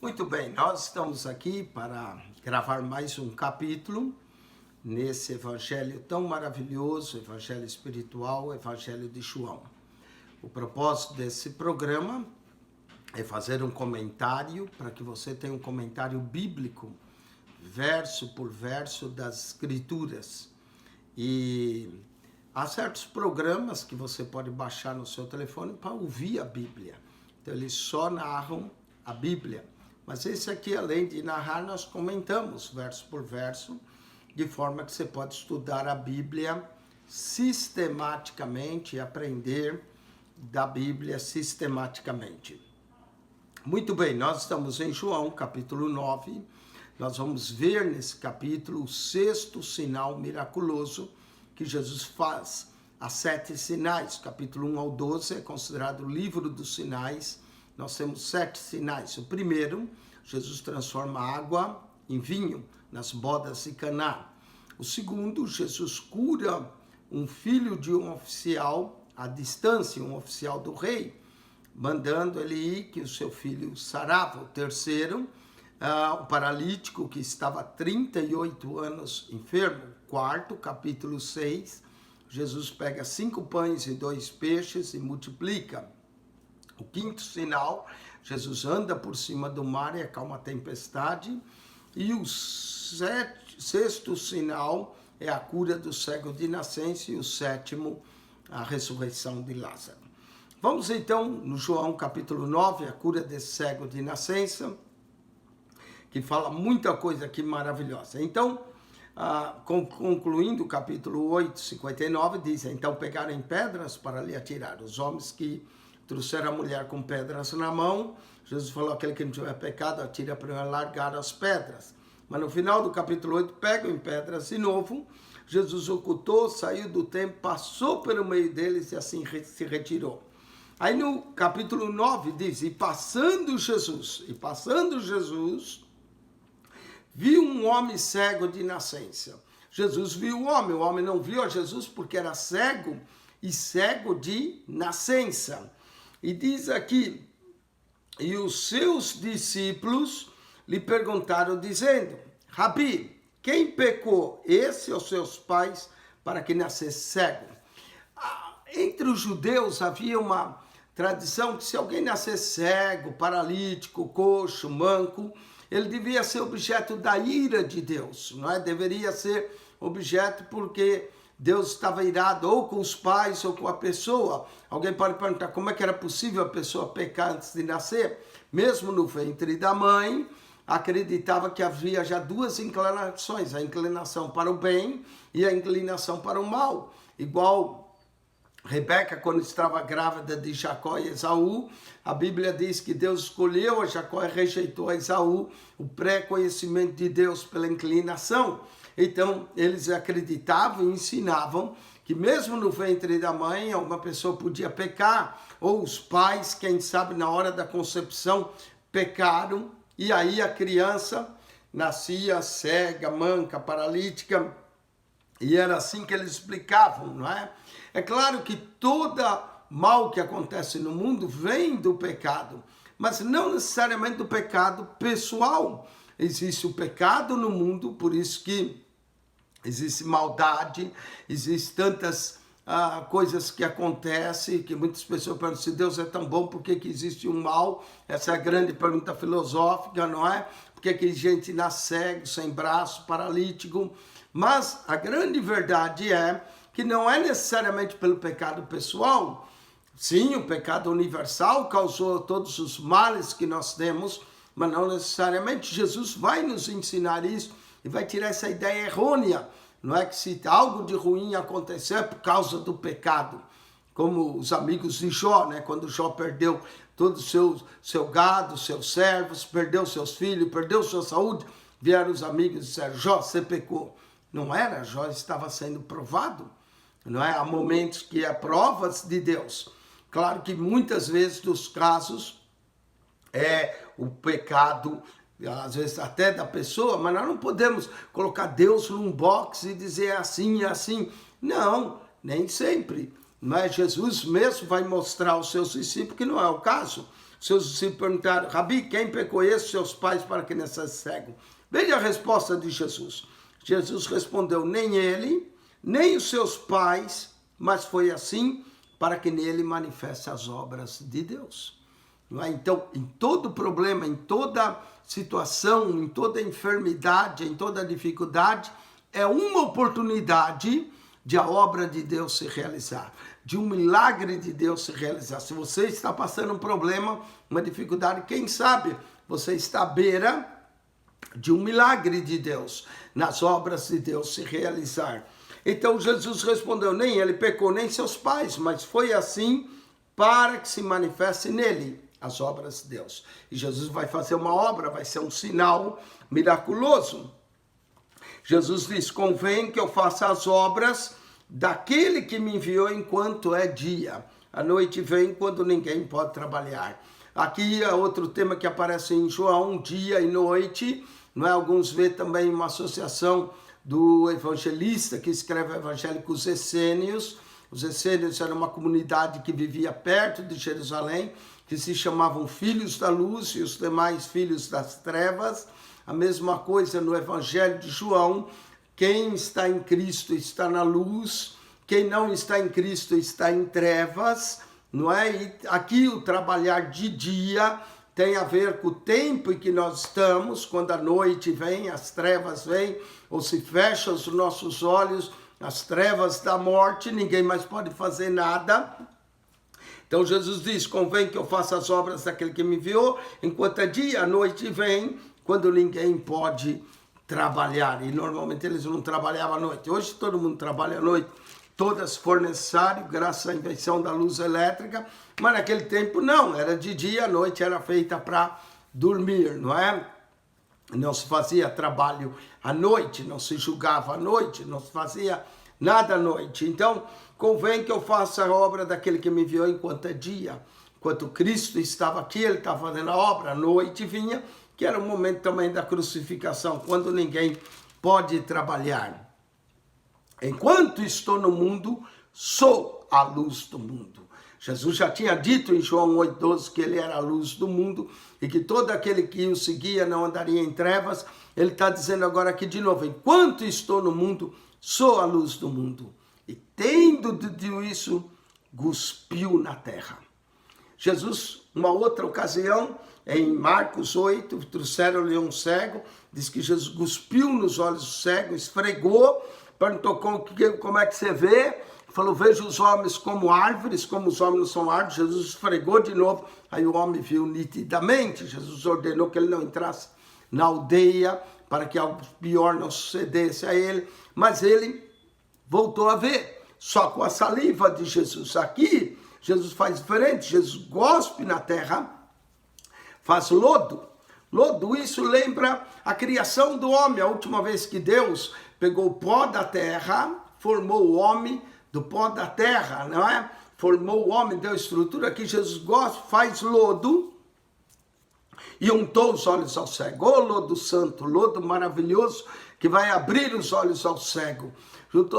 Muito bem, nós estamos aqui para gravar mais um capítulo nesse evangelho tão maravilhoso, evangelho espiritual, o evangelho de João. O propósito desse programa é fazer um comentário para que você tenha um comentário bíblico, verso por verso das escrituras. E há certos programas que você pode baixar no seu telefone para ouvir a Bíblia. Então eles só narram a Bíblia. Mas esse aqui, além de narrar, nós comentamos verso por verso, de forma que você pode estudar a Bíblia sistematicamente e aprender da Bíblia sistematicamente. Muito bem, nós estamos em João, capítulo 9. Nós vamos ver nesse capítulo o sexto sinal miraculoso que Jesus faz. Há 7 sinais, capítulo 1 ao 12 é considerado o livro dos sinais. Nós temos 7 sinais. O primeiro, Jesus transforma água em vinho nas bodas de Caná. O segundo, Jesus cura um filho de um oficial à distância, um oficial do rei, mandando ele ir que o seu filho sarava. O terceiro, o paralítico que estava há 38 anos enfermo. Quarto, capítulo 6, Jesus pega 5 pães e 2 peixes e multiplica. O quinto sinal, Jesus anda por cima do mar e acalma a tempestade. E o sexto sinal é a cura do cego de nascença. E o sétimo, a ressurreição de Lázaro. Vamos então no João capítulo 9, a cura desse cego de nascença, que fala muita coisa aqui maravilhosa. Então, concluindo o capítulo 8, 59, diz: então pegaram pedras para lhe atirar. Os homens que trouxeram a mulher com pedras na mão, Jesus falou: aquele que não tiver pecado, atira para largar as pedras. Mas no final do capítulo 8, pegam em pedras de novo. Jesus ocultou, saiu do templo, passou pelo meio deles e assim se retirou. Aí no capítulo 9 diz: e passando Jesus, viu um homem cego de nascença. Jesus viu o homem não viu a Jesus porque era cego e cego de nascença. E diz aqui: e os seus discípulos lhe perguntaram dizendo: Rabi, quem pecou, esse ou seus pais, para que nascesse cego? Entre os judeus havia uma tradição que se alguém nascesse cego, paralítico, coxo, manco, ele devia ser objeto da ira de Deus, não é? Deveria ser objeto porque Deus estava irado ou com os pais ou com a pessoa. Alguém pode perguntar como é que era possível a pessoa pecar antes de nascer? Mesmo no ventre da mãe, acreditava que havia já 2 inclinações, a inclinação para o bem e a inclinação para o mal. Igual Rebeca, quando estava grávida de Jacó e Esaú, a Bíblia diz que Deus escolheu a Jacó e rejeitou a Esaú, o pré-conhecimento de Deus pela inclinação. Então, eles acreditavam e ensinavam que mesmo no ventre da mãe, uma pessoa podia pecar, ou os pais, quem sabe, na hora da concepção, pecaram, e aí a criança nascia cega, manca, paralítica, e era assim que eles explicavam, não é? É claro que toda mal que acontece no mundo vem do pecado, mas não necessariamente do pecado pessoal. Existe o pecado no mundo, por isso que existe maldade, existe tantas coisas que acontecem, que muitas pessoas perguntam: se Deus é tão bom, por que existe um mal? Essa é a grande pergunta filosófica, não é? Por que gente nasce cego, sem braço, paralítico? Mas a grande verdade é que não é necessariamente pelo pecado pessoal. Sim, o pecado universal causou todos os males que nós temos, mas não necessariamente. Jesus vai nos ensinar isso e vai tirar essa ideia errônea. Não é que se algo de ruim acontecer é por causa do pecado. Como os amigos de Jó, né? Quando Jó perdeu todo o seu gado, seus servos, perdeu seus filhos, perdeu sua saúde, vieram os amigos e disseram: Jó, você pecou. Não era, Jó estava sendo provado. Não é? Há momentos que é provas de Deus. Claro que muitas vezes dos casos é o pecado, às vezes até da pessoa, mas nós não podemos colocar Deus num box e dizer assim e assim. Não, nem sempre. Mas Jesus mesmo vai mostrar aos seus discípulos que não é o caso. Seus discípulos perguntaram: Rabi, quem pecou esse, seus pais, para que nascesse cego? Veja a resposta de Jesus. Jesus respondeu: nem ele, nem os seus pais, mas foi assim para que nele manifeste as obras de Deus. Não é? Então, em todo problema, em toda situação, em toda enfermidade, em toda dificuldade, é uma oportunidade de a obra de Deus se realizar, de um milagre de Deus se realizar. Se você está passando um problema, uma dificuldade, quem sabe você está à beira de um milagre de Deus, nas obras de Deus se realizar. Então Jesus respondeu: nem ele pecou, nem seus pais, mas foi assim para que se manifeste nele as obras de Deus. E Jesus vai fazer uma obra, vai ser um sinal miraculoso. Jesus diz: convém que eu faça as obras daquele que me enviou enquanto é dia. A noite vem quando ninguém pode trabalhar. Aqui é outro tema que aparece em João, dia e noite. Não é? Alguns vê também uma associação do evangelista que escreve o evangelho com os essênios. Os essênios eram uma comunidade que vivia perto de Jerusalém, que se chamavam filhos da luz e os demais filhos das trevas. A mesma coisa no evangelho de João: quem está em Cristo está na luz, quem não está em Cristo está em trevas, não é? E aqui o trabalhar de dia tem a ver com o tempo em que nós estamos, quando a noite vem, as trevas vêm, ou se fecham os nossos olhos, as trevas da morte, ninguém mais pode fazer nada. Então Jesus diz: convém que eu faça as obras daquele que me enviou, enquanto é dia, a noite vem, quando ninguém pode trabalhar. E normalmente eles não trabalhavam à noite. Hoje todo mundo trabalha à noite, todas se for necessário, graças à invenção da luz elétrica. Mas naquele tempo não, era de dia, a noite era feita para dormir, não é? Não se fazia trabalho à noite, não se julgava à noite, não se fazia nada à noite. Então, convém que eu faça a obra daquele que me enviou enquanto é dia. Enquanto Cristo estava aqui, ele estava fazendo a obra, a noite vinha, que era o momento também da crucificação, quando ninguém pode trabalhar. Enquanto estou no mundo, sou a luz do mundo. Jesus já tinha dito em João 8,12 que ele era a luz do mundo e que todo aquele que o seguia não andaria em trevas. Ele está dizendo agora aqui de novo: enquanto estou no mundo, sou a luz do mundo. E tendo dito isso, cuspiu na terra. Jesus, uma outra ocasião, em Marcos 8, trouxeram-lhe um cego, diz que Jesus cuspiu nos olhos do cego, esfregou, perguntou como é que você vê, falou: vejo os homens como árvores, como os homens não são árvores. Jesus esfregou de novo, aí o homem viu nitidamente. Jesus ordenou que ele não entrasse na aldeia, para que algo pior não sucedesse a ele, mas ele voltou a ver, só com a saliva de Jesus. Aqui, Jesus faz diferente, Jesus cospe na terra, faz lodo. Lodo, isso lembra a criação do homem. A última vez que Deus pegou o pó da terra, formou o homem do pó da terra, não é? Formou o homem, deu estrutura. Aqui Jesus gosta, faz lodo e untou os olhos ao cego. Ô lodo santo, lodo maravilhoso, que vai abrir os olhos ao cego.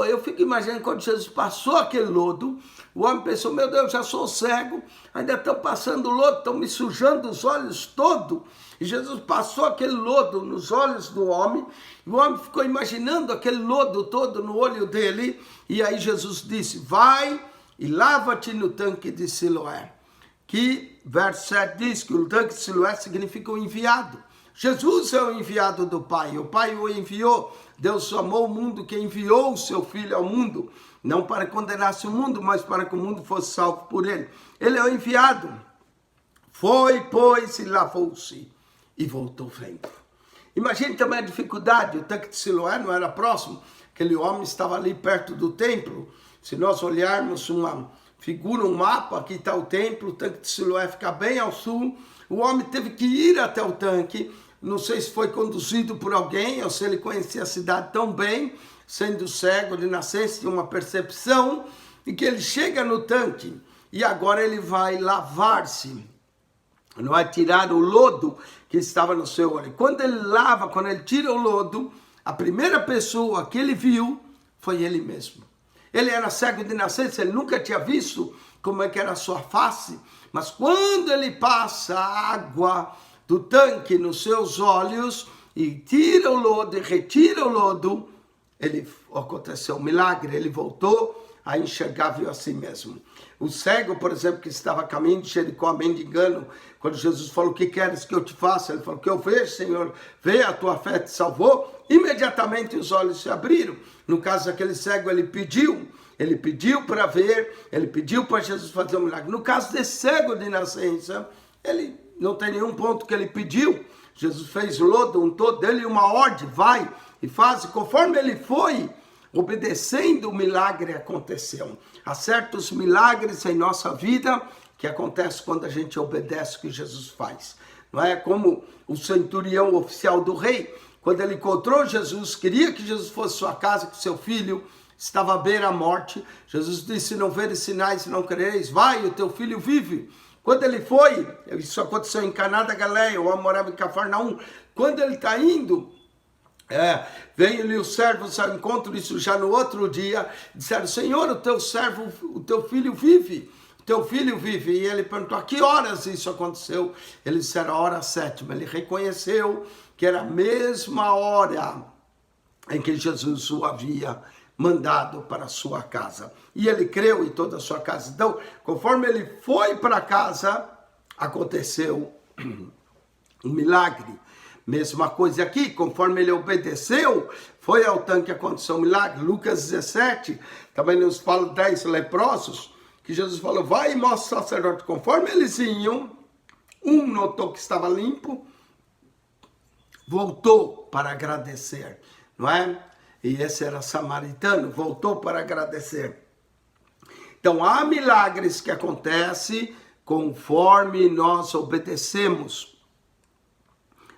Eu fico imaginando quando Jesus passou aquele lodo, o homem pensou: meu Deus, já sou cego, ainda estão passando lodo, estão me sujando os olhos todo. E Jesus passou aquele lodo nos olhos do homem, o homem ficou imaginando aquele lodo todo no olho dele, e aí Jesus disse: vai e lava-te no tanque de Siloé. Que verso 7 diz que o tanque de Siloé significa o enviado. Jesus é o enviado do Pai, o Pai o enviou. Deus amou o mundo que enviou o seu Filho ao mundo, não para condenasse o mundo, mas para que o mundo fosse salvo por ele. Ele é o enviado. Foi, pois, e lavou-se e voltou vendo. Imagine também a dificuldade. O tanque de Siloé não era próximo, aquele homem estava ali perto do templo. Se nós olharmos uma figura, um mapa, aqui está o templo, o tanque de Siloé fica bem ao sul. O homem teve que ir até o tanque, não sei se foi conduzido por alguém ou se ele conhecia a cidade tão bem, sendo cego de nascença, tinha uma percepção, e que ele chega no tanque e agora ele vai lavar-se, não vai tirar o lodo que estava no seu olho. Quando ele lava, quando ele tira o lodo, a primeira pessoa que ele viu foi ele mesmo. Ele era cego de nascença, ele nunca tinha visto como é que era a sua face, Mas quando ele passa a água do tanque nos seus olhos e tira o lodo e retira o lodo, aconteceu um milagre, ele voltou a enxergar, viu assim mesmo. O cego, por exemplo, que estava a caminho de Jericó, mendigando, quando Jesus falou, o que queres que eu te faça? Ele falou, o que eu vejo, Senhor, vê, a tua fé te salvou. Imediatamente os olhos se abriram. No caso daquele cego, ele pediu para ver, ele pediu para Jesus fazer um milagre. No caso desse cego de nascença, ele não tem nenhum ponto que ele pediu. Jesus fez lodo, untou dele uma ordem, vai e faz. E conforme ele foi obedecendo, o milagre aconteceu. Há certos milagres em nossa vida que acontecem quando a gente obedece o que Jesus faz. Não é como o centurião oficial do rei, quando ele encontrou Jesus, queria que Jesus fosse à sua casa, que seu filho estava à beira da morte. Jesus disse, se não veres sinais, não crereis, vai, o teu filho vive. Quando ele foi, isso aconteceu em Caná da Galileia, o homem morava em Cafarnaum. Quando ele está indo, veio-lhe os servos ao encontro, isso já no outro dia, disseram, Senhor, o teu filho vive. O teu filho vive. E ele perguntou, a que horas isso aconteceu? Eles disseram, a hora 7ª. Ele reconheceu que era a mesma hora em que Jesus o havia mandado para a sua casa. E ele creu em toda a sua casa. Então, conforme ele foi para casa, aconteceu um milagre. Mesma coisa aqui, conforme ele obedeceu, foi ao tanque, aconteceu um milagre. Lucas 17, também nos fala 10 leprosos, que Jesus falou, vai e mostra ao sacerdote. Conforme eles iam, um notou que estava limpo, voltou para agradecer, não é? E esse era samaritano, voltou para agradecer. Então, há milagres que acontecem conforme nós obedecemos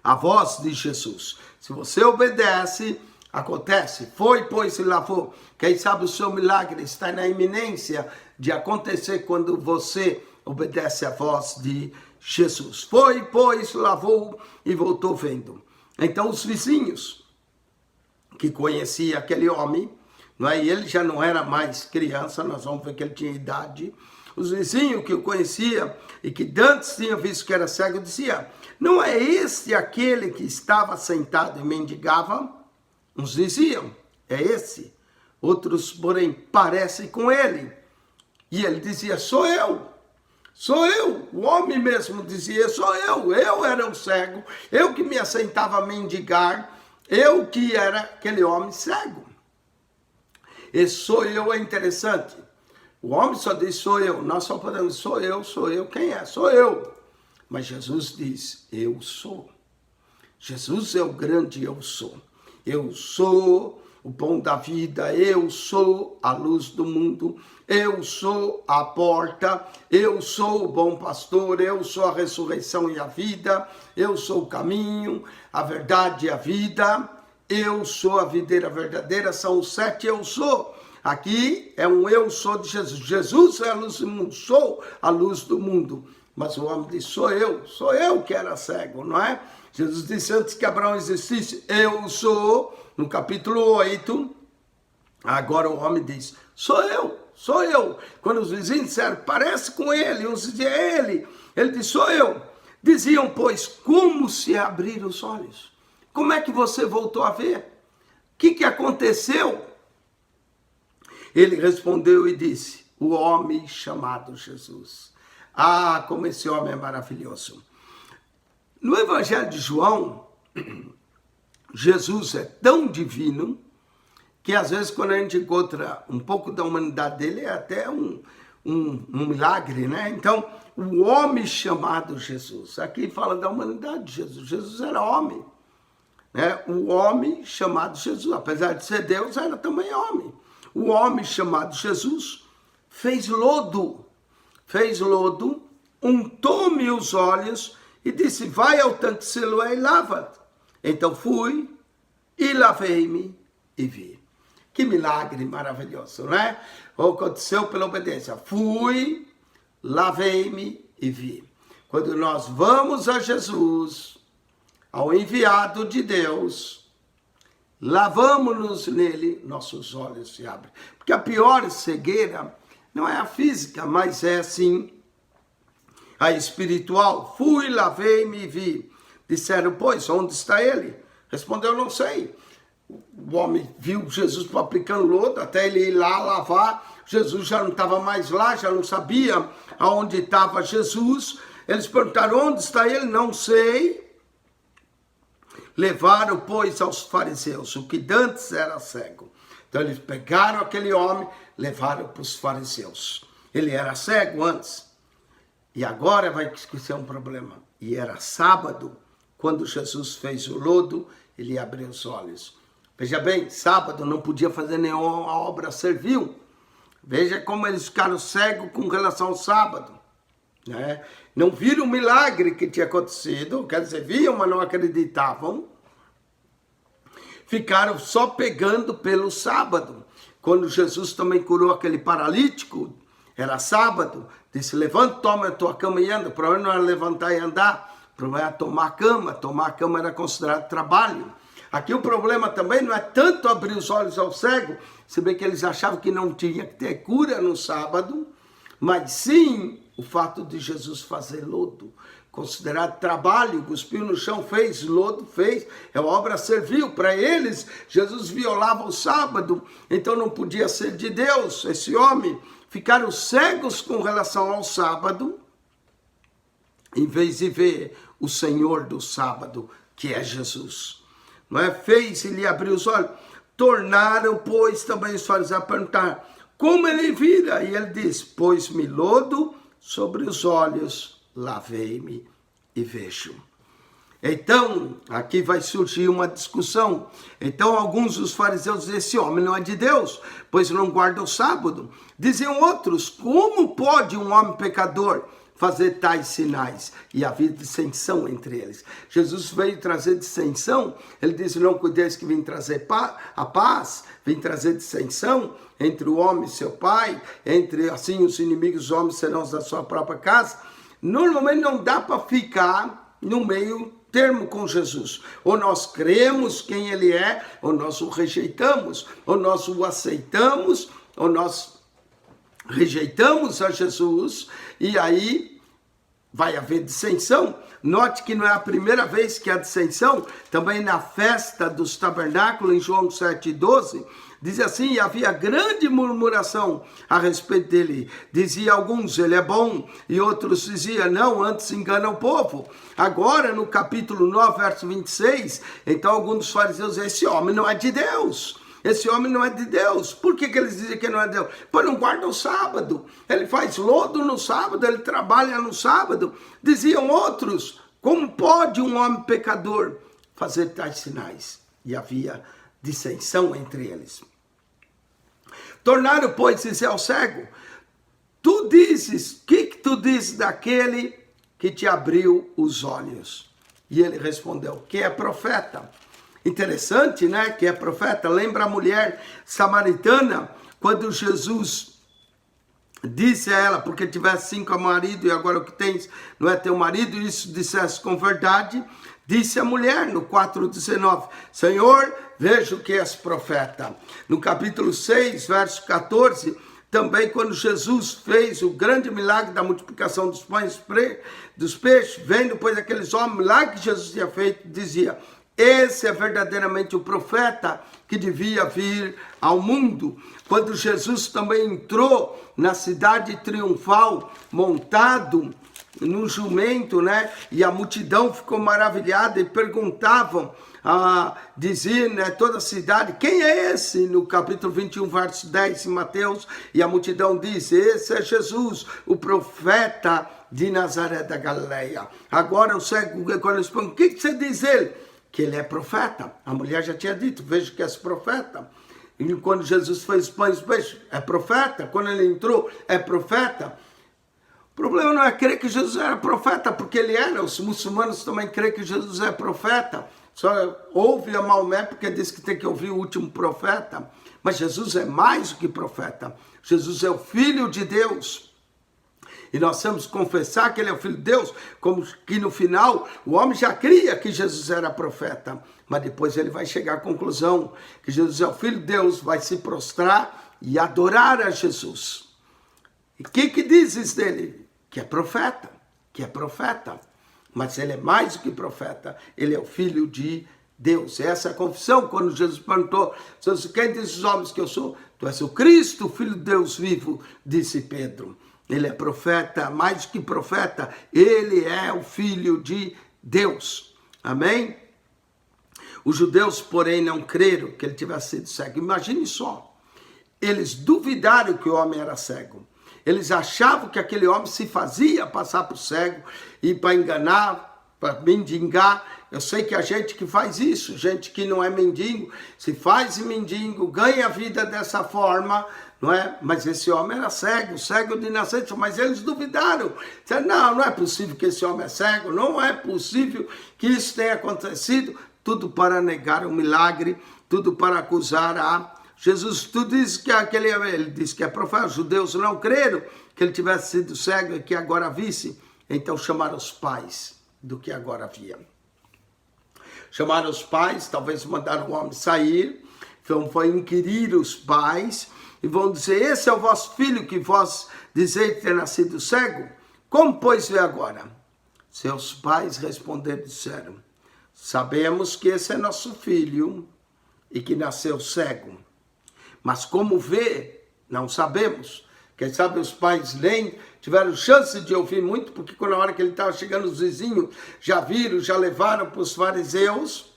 a voz de Jesus. Se você obedece, acontece. Foi, pois, se lavou. Quem sabe o seu milagre está na iminência de acontecer quando você obedece a voz de Jesus. Foi, pois, lavou e voltou vendo. Então, os vizinhos que conhecia aquele homem, não é? E ele já não era mais criança, nós vamos ver que ele tinha idade. Os vizinhos que o conheciam e que antes tinham visto que era cego, diziam, não é este aquele que estava sentado e mendigava? Uns diziam, é esse. Outros, porém, parecem com ele. E ele dizia, sou eu. Sou eu. O homem mesmo dizia, sou eu. Eu era o cego, eu que me assentava a mendigar, eu que era aquele homem cego. Esse sou eu é interessante. O homem só diz, sou eu. Nós só podemos, sou eu. Quem é? Sou eu. Mas Jesus diz, eu sou. Jesus é o grande eu sou. Eu sou o pão da vida, eu sou a luz do mundo, eu sou a porta, eu sou o bom pastor, eu sou a ressurreição e a vida, eu sou o caminho, a verdade e a vida, eu sou a videira verdadeira, são os 7 eu sou. Aqui é um eu sou de Jesus. Jesus é a luz do mundo, sou a luz do mundo. Mas o homem diz, sou eu que era cego, não é? Jesus disse antes que Abraão existisse, eu sou, no capítulo 8, agora o homem diz, sou eu. Quando os vizinhos disseram, parece com ele, uns diziam, é ele disse, sou eu. Diziam, pois, como se abriram os olhos? Como é que você voltou a ver? O que aconteceu? Ele respondeu e disse, o homem chamado Jesus. Ah, como esse homem é maravilhoso. No Evangelho de João, Jesus é tão divino que às vezes quando a gente encontra um pouco da humanidade dele é até um milagre, né? Então, o homem chamado Jesus. Aqui fala da humanidade de Jesus. Jesus era homem, né? O homem chamado Jesus, apesar de ser Deus, era também homem. O homem chamado Jesus fez lodo, untou-me os olhos e disse, vai ao tanque Siloé e lava-te. Então fui e lavei-me e vi. Que milagre maravilhoso, não é? Aconteceu pela obediência. Fui, lavei-me e vi. Quando nós vamos a Jesus, ao enviado de Deus, lavamos-nos nele, nossos olhos se abrem. Porque a pior cegueira não é a física, mas é assim a espiritual. Fui, lavei-me e vi. Disseram, pois, onde está ele? Respondeu, não sei. O homem viu Jesus aplicando lodo, até ele ir lá lavar. Jesus já não estava mais lá, já não sabia aonde estava Jesus. Eles perguntaram, onde está ele? Não sei. Levaram, pois, aos fariseus, o que dantes era cego. Então eles pegaram aquele homem, levaram para os fariseus. Ele era cego antes. E agora vai ser um problema. E era sábado, quando Jesus fez o lodo, ele abriu os olhos. Veja bem, sábado não podia fazer nenhuma obra servil. Veja como eles ficaram cegos com relação ao sábado. Né? Não viram o milagre que tinha acontecido, quer dizer, viam, mas não acreditavam. Ficaram só pegando pelo sábado. Quando Jesus também curou aquele paralítico, era sábado, disse, levanta, toma a tua cama e anda. O problema não era levantar e andar, o problema era tomar a cama era considerado trabalho. Aqui o problema também não é tanto abrir os olhos ao cego, se bem que eles achavam que não tinha que ter cura no sábado, mas sim o fato de Jesus fazer lodo, considerado trabalho, cuspiu no chão, fez lodo, fez, é uma obra servil. Para eles, Jesus violava o sábado, então não podia ser de Deus. Esse homem, ficaram cegos com relação ao sábado, em vez de ver o Senhor do sábado, que é Jesus. Não é? Fez e lhe abriu os olhos. Tornaram, pois, também os fariseus a perguntar, como ele vira? E ele diz, pôs-me lodo sobre os olhos, lavei-me e vejo. Então, aqui vai surgir uma discussão. Então, alguns dos fariseus diziam, esse homem não é de Deus, pois não guarda o sábado. Diziam outros, como pode um homem pecador fazer tais sinais? E havia dissensão entre eles. Jesus veio trazer dissensão. Ele disse, não cuideis que vim trazer a paz, vim trazer dissensão entre o homem e seu pai, entre assim os inimigos, os homens serão os da sua própria casa. Normalmente não dá para ficar no meio termo com Jesus. Ou nós cremos quem ele é, ou nós o rejeitamos, ou nós o aceitamos, ou nós rejeitamos a Jesus, e aí vai haver dissensão. Note que não é a primeira vez que há dissensão, também na festa dos tabernáculos, em João 7,12, diz assim, havia grande murmuração a respeito dele. Dizia alguns, ele é bom, e outros diziam, não, antes engana o povo. Agora, no capítulo 9, verso 26, então alguns dos fariseus dizem, esse homem não é de Deus. Esse homem não é de Deus. Por que eles dizem que não é de Deus? Pois não guarda o sábado. Ele faz lodo no sábado, ele trabalha no sábado. Diziam outros, como pode um homem pecador fazer tais sinais? E havia dissensão entre eles. Tornaram, pois, dizer ao cego, tu dizes, o que tu dizes daquele que te abriu os olhos? E ele respondeu, que é profeta. Interessante, né, que é profeta. Lembra a mulher samaritana, quando Jesus disse a ela, porque tivesse 5 maridos e agora o que tens não é teu marido, e isso dissesse com verdade, disse a mulher no 4,19, Senhor, vejo que és profeta. No capítulo 6, verso 14, também quando Jesus fez o grande milagre da multiplicação dos pães dos peixes, vendo pois aqueles homens lá que Jesus tinha feito, dizia, esse é verdadeiramente o profeta que devia vir ao mundo. Quando Jesus também entrou na cidade triunfal, montado num jumento, né? E a multidão ficou maravilhada e perguntavam, diziam, né, toda a cidade, quem é esse? No capítulo 21, verso 10 em Mateus, e a multidão disse, esse é Jesus, o profeta de Nazaré da Galileia. Agora o cego, quando eles perguntam, o que você diz ele? Que ele é profeta. A mulher já tinha dito, vejo que és profeta. E quando Jesus fez pães e peixes, é profeta. Quando ele entrou, é profeta. O problema não é crer que Jesus era profeta, porque ele era. Os muçulmanos também creem que Jesus é profeta. Só ouve a Maomé porque diz que tem que ouvir o último profeta. Mas Jesus é mais do que profeta. Jesus é o Filho de Deus. E nós temos que confessar que ele é o Filho de Deus, como que no final o homem já cria que Jesus era profeta. Mas depois ele vai chegar à conclusão que Jesus é o Filho de Deus, vai se prostrar e adorar a Jesus. E o que dizes dele? Que é profeta. que é profeta. Mas ele é mais do que profeta, ele é o Filho de Deus. Essa é a confissão, quando Jesus perguntou, quem diz os homens que eu sou? Tu és o Cristo, Filho de Deus vivo, disse Pedro. Ele é profeta, mais do que profeta, ele é o Filho de Deus. Amém? Os judeus, porém, não creram que ele tivesse sido cego. Imagine só, eles duvidaram que o homem era cego. Eles achavam que aquele homem se fazia passar por cego e para enganar, para mendigar. Eu sei que a gente que faz isso, gente que não é mendigo, se faz mendigo, ganha a vida dessa forma, não é? Mas esse homem era cego, cego de nascença, mas eles duvidaram. Disseram, não é possível que esse homem é cego, não é possível que isso tenha acontecido. Tudo para negar o milagre, tudo para acusar a Jesus. Tu diz que ele disse que é profeta. Os judeus não creram que ele tivesse sido cego e que agora visse. Então chamaram os pais do que agora via. Chamaram os pais, talvez mandaram o homem sair, foi inquirir os pais e vão dizer, esse é o vosso filho que vós dizeis ter nascido cego? Como pois vê agora? Seus pais responderam e disseram, sabemos que esse é nosso filho e que nasceu cego. Mas como vê, não sabemos. Quem sabe os pais nem tiveram chance de ouvir muito, porque na hora que ele estava chegando, os vizinhos já viram, já levaram para os fariseus.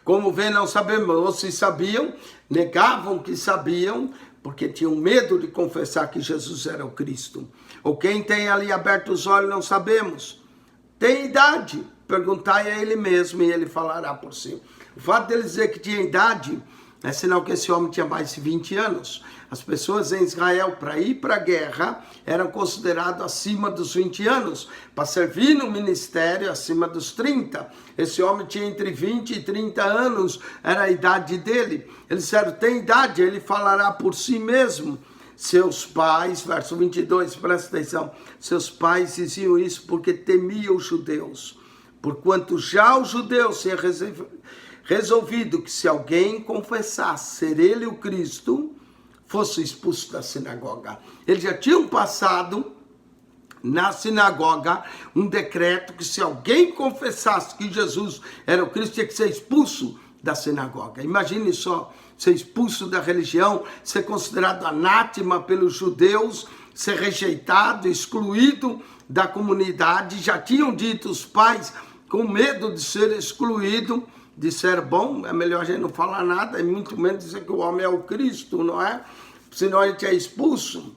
Como vê, não sabemos. Ou se sabiam, negavam que sabiam, porque tinham medo de confessar que Jesus era o Cristo. Ou quem tem ali aberto os olhos, não sabemos. Tem idade? Perguntai a ele mesmo e ele falará por si. O fato dele dizer que tinha idade é sinal que esse homem tinha mais de 20 anos. As pessoas em Israel, para ir para a guerra, eram consideradas acima dos 20 anos. Para servir no ministério, acima dos 30. Esse homem tinha entre 20 e 30 anos, era a idade dele. Eles disseram, tem idade, ele falará por si mesmo. Seus pais, verso 22, presta atenção. Seus pais diziam isso porque temiam os judeus. Porquanto já os judeus tinham resolvido que se alguém confessasse ser ele o Cristo, fosse expulso da sinagoga. Eles já tinham passado na sinagoga um decreto que se alguém confessasse que Jesus era o Cristo, tinha que ser expulso da sinagoga. Imagine só, ser expulso da religião, ser considerado anátema pelos judeus, ser rejeitado, excluído da comunidade. Já tinham dito os pais, com medo de ser excluído, disseram, bom, é melhor a gente não falar nada, e muito menos dizer que o homem é o Cristo, não é? Senão a gente é expulso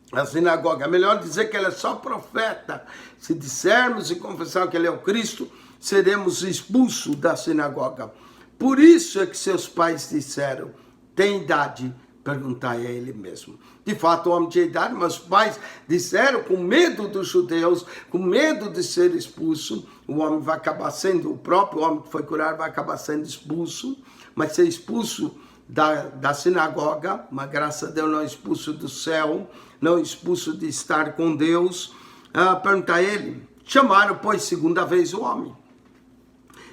da sinagoga. É melhor dizer que ele é só profeta. Se dissermos e confessarmos que ele é o Cristo, seremos expulsos da sinagoga. Por isso é que seus pais disseram, tem idade? Perguntai a ele mesmo. De fato, o homem tinha idade, mas os pais disseram, com medo dos judeus, com medo de ser expulso, o homem vai acabar sendo, o próprio homem que foi curado vai acabar sendo expulso, mas ser expulso da sinagoga, mas graças a Deus não expulso do céu, não expulso de estar com Deus. Perguntar a ele, chamaram, pois, segunda vez o homem,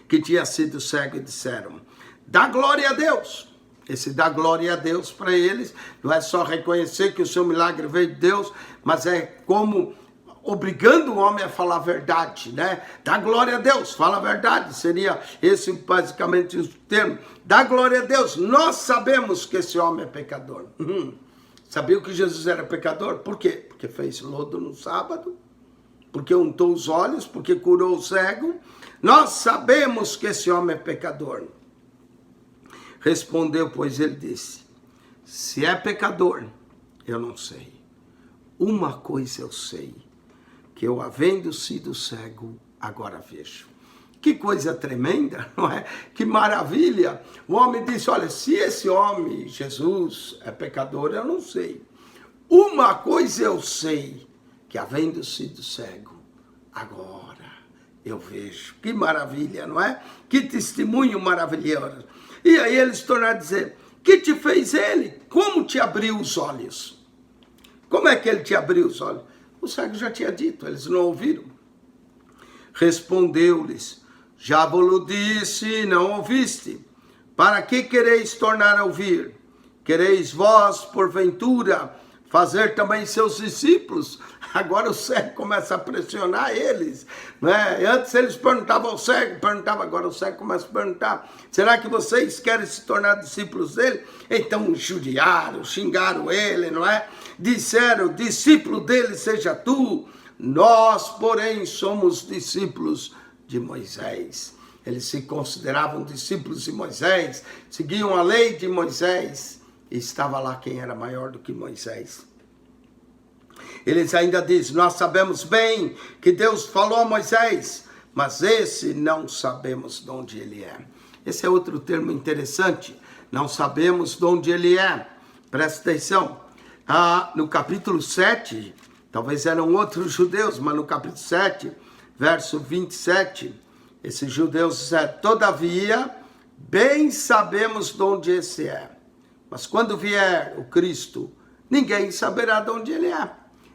que tinha sido cego, e disseram, dá glória a Deus. Esse dá glória a Deus para eles, não é só reconhecer que o seu milagre veio de Deus, mas é como obrigando o homem a falar a verdade, né? Dá glória a Deus, fala a verdade, seria esse basicamente o termo. Dá glória a Deus, nós sabemos que esse homem é pecador. Sabiam que Jesus era pecador? Por quê? Porque fez lodo no sábado, porque untou os olhos, porque curou o cego. Nós sabemos que esse homem é pecador. Respondeu, pois ele disse, se é pecador, eu não sei. Uma coisa eu sei, que eu, havendo sido cego, agora vejo. Que coisa tremenda, não é? Que maravilha. O homem disse, olha, se esse homem, Jesus, é pecador, eu não sei. Uma coisa eu sei, que havendo sido cego, agora eu vejo. Que maravilha, não é? Que testemunho maravilhoso. E aí eles tornaram a dizer, que te fez ele? Como te abriu os olhos? Como é que ele te abriu os olhos? O cego já tinha dito, eles não ouviram. Respondeu-lhes, já vos disse, não ouviste. Para que quereis tornar a ouvir? Quereis vós, porventura, fazer também seus discípulos? Agora o cego começa a pressionar eles, não é? Antes eles perguntavam ao cego, agora o cego começa a perguntar: será que vocês querem se tornar discípulos dele? Então injuriaram, xingaram ele, não é? Disseram: discípulo dele seja tu, nós, porém, somos discípulos de Moisés. Eles se consideravam discípulos de Moisés, seguiam a lei de Moisés, e estava lá quem era maior do que Moisés. Eles ainda dizem: nós sabemos bem que Deus falou a Moisés, mas esse não sabemos de onde ele é. Esse é outro termo interessante, não sabemos de onde ele é. Presta atenção, no capítulo 7, talvez eram outros judeus, mas no capítulo 7, verso 27, esses judeus disseram: todavia, bem sabemos de onde esse é, mas quando vier o Cristo, ninguém saberá de onde ele é.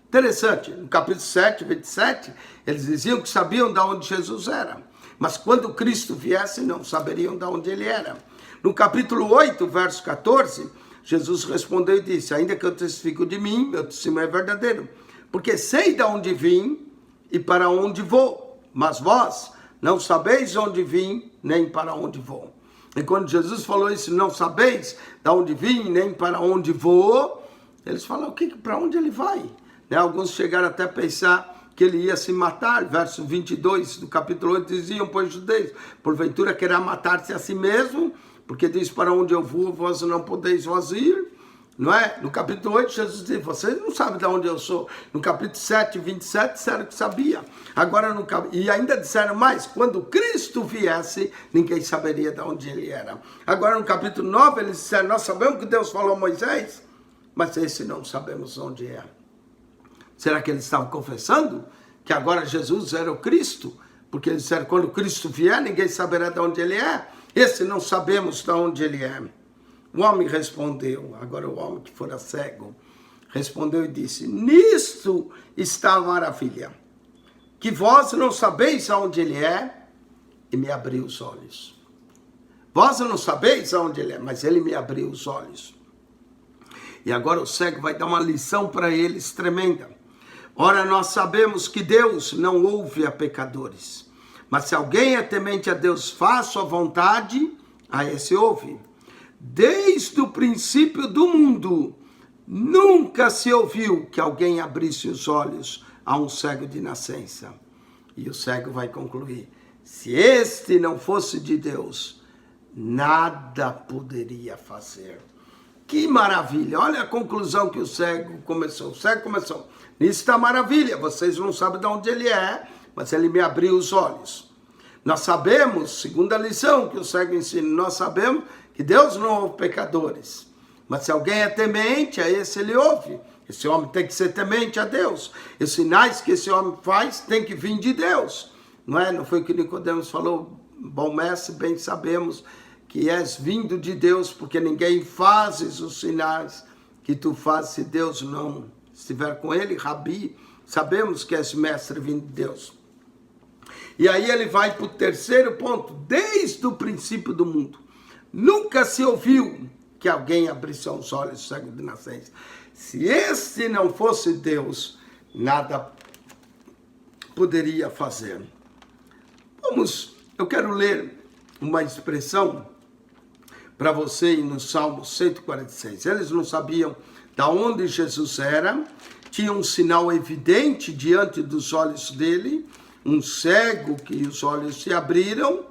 Interessante, no capítulo 7, 27, eles diziam que sabiam de onde Jesus era, mas quando Cristo viesse, não saberiam de onde ele era. No capítulo 8, verso 14, Jesus respondeu e disse: ainda que eu testifico de mim, meu testemunho é verdadeiro, porque sei de onde vim e para onde vou, mas vós não sabeis de onde vim, nem para onde vou. E quando Jesus falou isso: não sabeis de onde vim, nem para onde vou, eles falaram: para onde ele vai? Alguns chegaram até a pensar que ele ia se matar. Verso 22 do capítulo 8 diziam: pois judeus, porventura querá matar-se a si mesmo, porque diz: para onde eu vou, vós não podeis vós ir. Não é? No capítulo 8, Jesus diz: vocês não sabem de onde eu sou. No capítulo 7, 27, disseram que sabia. Agora, e ainda disseram mais: quando Cristo viesse, ninguém saberia de onde ele era. Agora, no capítulo 9, eles disseram: nós sabemos que Deus falou a Moisés, mas esse não sabemos onde é. Será que eles estavam confessando que agora Jesus era o Cristo? Porque eles disseram: quando Cristo vier, ninguém saberá de onde ele é. Esse não sabemos de onde ele é. O homem respondeu, agora o homem que fora cego, respondeu e disse: nisto está a maravilha, que vós não sabeis aonde ele é, e me abriu os olhos. Vós não sabeis aonde ele é, mas ele me abriu os olhos. E agora o cego vai dar uma lição para eles tremenda. Ora, nós sabemos que Deus não ouve a pecadores, mas se alguém é temente a Deus, faz sua vontade, a esse ouve. Desde o princípio do mundo, nunca se ouviu que alguém abrisse os olhos a um cego de nascença. E o cego vai concluir: se este não fosse de Deus, nada poderia fazer. Que maravilha! Olha a conclusão que o cego começou. O cego começou: nisso está a maravilha, vocês não sabem de onde ele é, mas ele me abriu os olhos. Nós sabemos, segunda lição que o cego ensina, nós sabemos que Deus não ouve pecadores. Mas se alguém é temente, a esse ele ouve. Esse homem tem que ser temente a Deus. E os sinais que esse homem faz tem que vir de Deus. Não é? Não foi o que Nicodemos falou: bom mestre, bem sabemos que és vindo de Deus, porque ninguém fazes os sinais que tu fazes se Deus não estiver com ele. Rabi, sabemos que és mestre vindo de Deus. E aí ele vai para o terceiro ponto: desde o princípio do mundo, nunca se ouviu que alguém abrisse os olhos cego de nascença. Se este não fosse Deus, nada poderia fazer. Eu quero ler uma expressão para você no Salmo 146. Eles não sabiam de onde Jesus era, tinha um sinal evidente diante dos olhos dele, um cego que os olhos se abriram.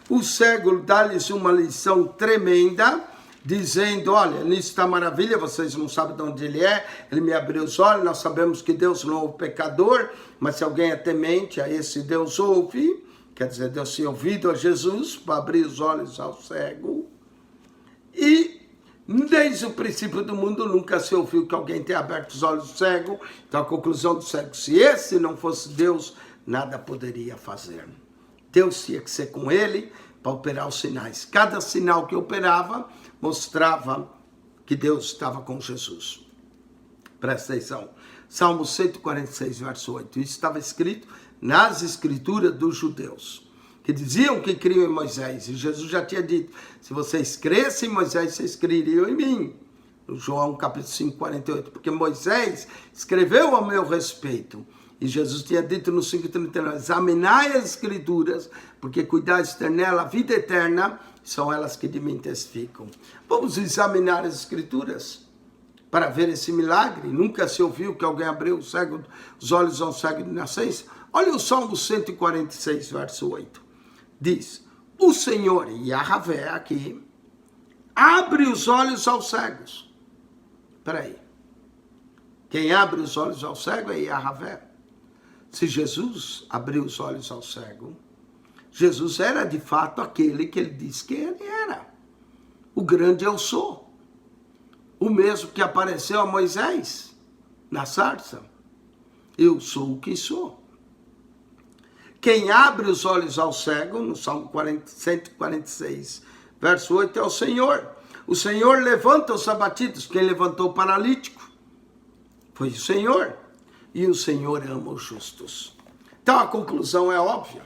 O cego dá-lhes uma lição tremenda, dizendo: olha, nisso está a maravilha, vocês não sabem de onde ele é, ele me abriu os olhos, nós sabemos que Deus não ouve pecador, mas se alguém é temente, a esse Deus ouve. Quer dizer, Deus tinha ouvido a Jesus para abrir os olhos ao cego. E desde o princípio do mundo nunca se ouviu que alguém tenha aberto os olhos do cego. Então a conclusão do cego: se esse não fosse Deus, nada poderia fazer. Deus tinha que ser com ele para operar os sinais. Cada sinal que operava mostrava que Deus estava com Jesus. Presta atenção. Salmo 146, verso 8. Isso estava escrito nas escrituras dos judeus, que diziam que criam em Moisés. E Jesus já tinha dito: se vocês crescem em Moisés, vocês creriam em mim. João capítulo 5, 48, porque Moisés escreveu a meu respeito. E Jesus tinha dito no 5,39, examinai as escrituras, porque cuidais ter nela a vida eterna, são elas que de mim testificam. Vamos examinar as escrituras para ver esse milagre. Nunca se ouviu que alguém abriu os olhos a um cego de nascença? Olha o Salmo 146, verso 8. Diz, o Senhor, Yahvé aqui, abre os olhos aos cegos. Espera aí. Quem abre os olhos ao cego é Yahvé. Se Jesus abriu os olhos ao cego, Jesus era de fato aquele que ele disse que ele era. O grande eu sou. O mesmo que apareceu a Moisés na sarça. Eu sou o que sou. Quem abre os olhos ao cego, no Salmo 146, verso 8, é o Senhor. O Senhor levanta os abatidos. Quem levantou o paralítico foi o Senhor. E o Senhor ama os justos. Então a conclusão é óbvia.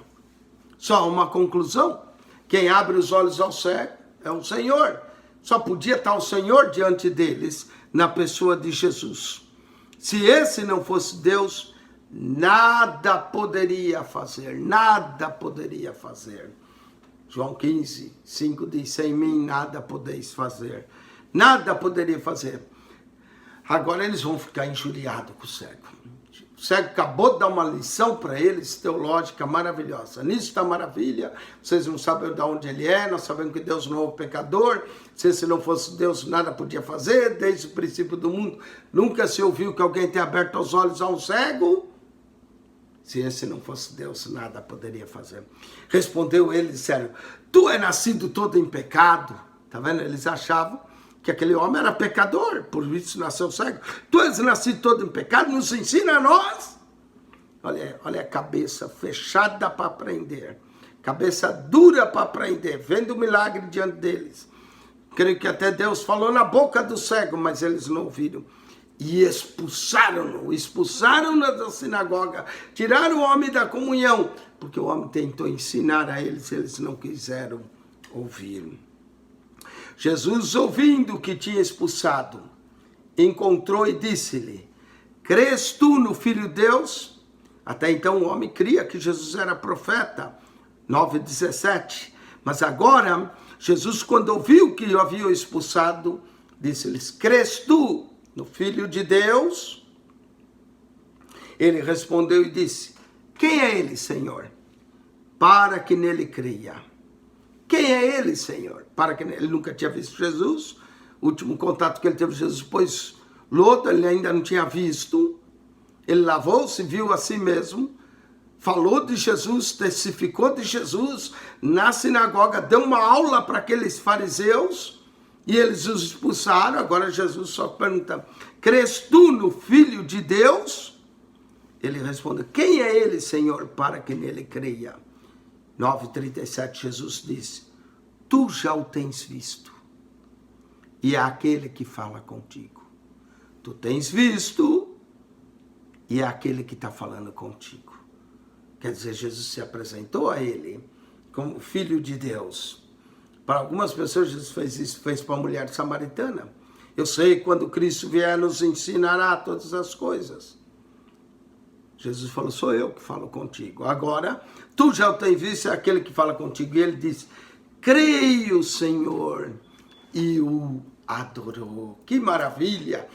Só uma conclusão. Quem abre os olhos ao cego é o Senhor. Só podia estar o Senhor diante deles na pessoa de Jesus. Se esse não fosse Deus, nada poderia fazer. Nada poderia fazer. João 15, 5 diz, sem mim nada podeis fazer. Nada poderia fazer. Agora eles vão ficar injuriados com o cego. O cego acabou de dar uma lição para eles, teológica maravilhosa. Nisso está a maravilha. Vocês não sabem de onde ele é, nós sabemos que Deus não é o pecador. Se não fosse Deus, nada podia fazer. Desde o princípio do mundo, nunca se ouviu que alguém tenha aberto os olhos a um cego. Se esse não fosse Deus, nada poderia fazer. Respondeu ele, disseram, tu é nascido todo em pecado. Tá vendo? Eles achavam que aquele homem era pecador, por isso nasceu cego. Tu és nascido todo em pecado, nos ensina a nós. Olha a cabeça fechada para aprender. Cabeça dura para aprender. Vendo o milagre diante deles. Creio que até Deus falou na boca do cego, mas eles não ouviram. E expulsaram-no da sinagoga. Tiraram o homem da comunhão. Porque o homem tentou ensinar a eles não quiseram ouvir. Jesus, ouvindo que tinha expulsado, encontrou e disse-lhe, crês tu no Filho de Deus? Até então o homem cria que Jesus era profeta. 9:17. Mas agora, Jesus, quando ouviu que o haviam expulsado, disse-lhes, crês tu no Filho de Deus? Ele respondeu e disse, quem é ele, Senhor? Para que nele creia. Quem é ele, Senhor? Para que ele nunca tinha visto Jesus. O último contato que ele teve com Jesus, pôs lodo, ele ainda não tinha visto. Ele lavou-se, viu a si mesmo, falou de Jesus, testificou de Jesus na sinagoga, deu uma aula para aqueles fariseus e eles os expulsaram. Agora Jesus só pergunta, crês tu no Filho de Deus? Ele responde, quem é ele, Senhor, para que nele creia? 9:37, Jesus disse, tu já o tens visto, e é aquele que fala contigo. Tu tens visto, e é aquele que está falando contigo. Quer dizer, Jesus se apresentou a ele como Filho de Deus. Para algumas pessoas, Jesus fez isso, fez para a mulher samaritana. Eu sei, quando Cristo vier, nos ensinará todas as coisas. Jesus falou, sou eu que falo contigo. Agora, tu já o tens visto, é aquele que fala contigo. E ele disse, creio, Senhor. E o adorou. Que maravilha!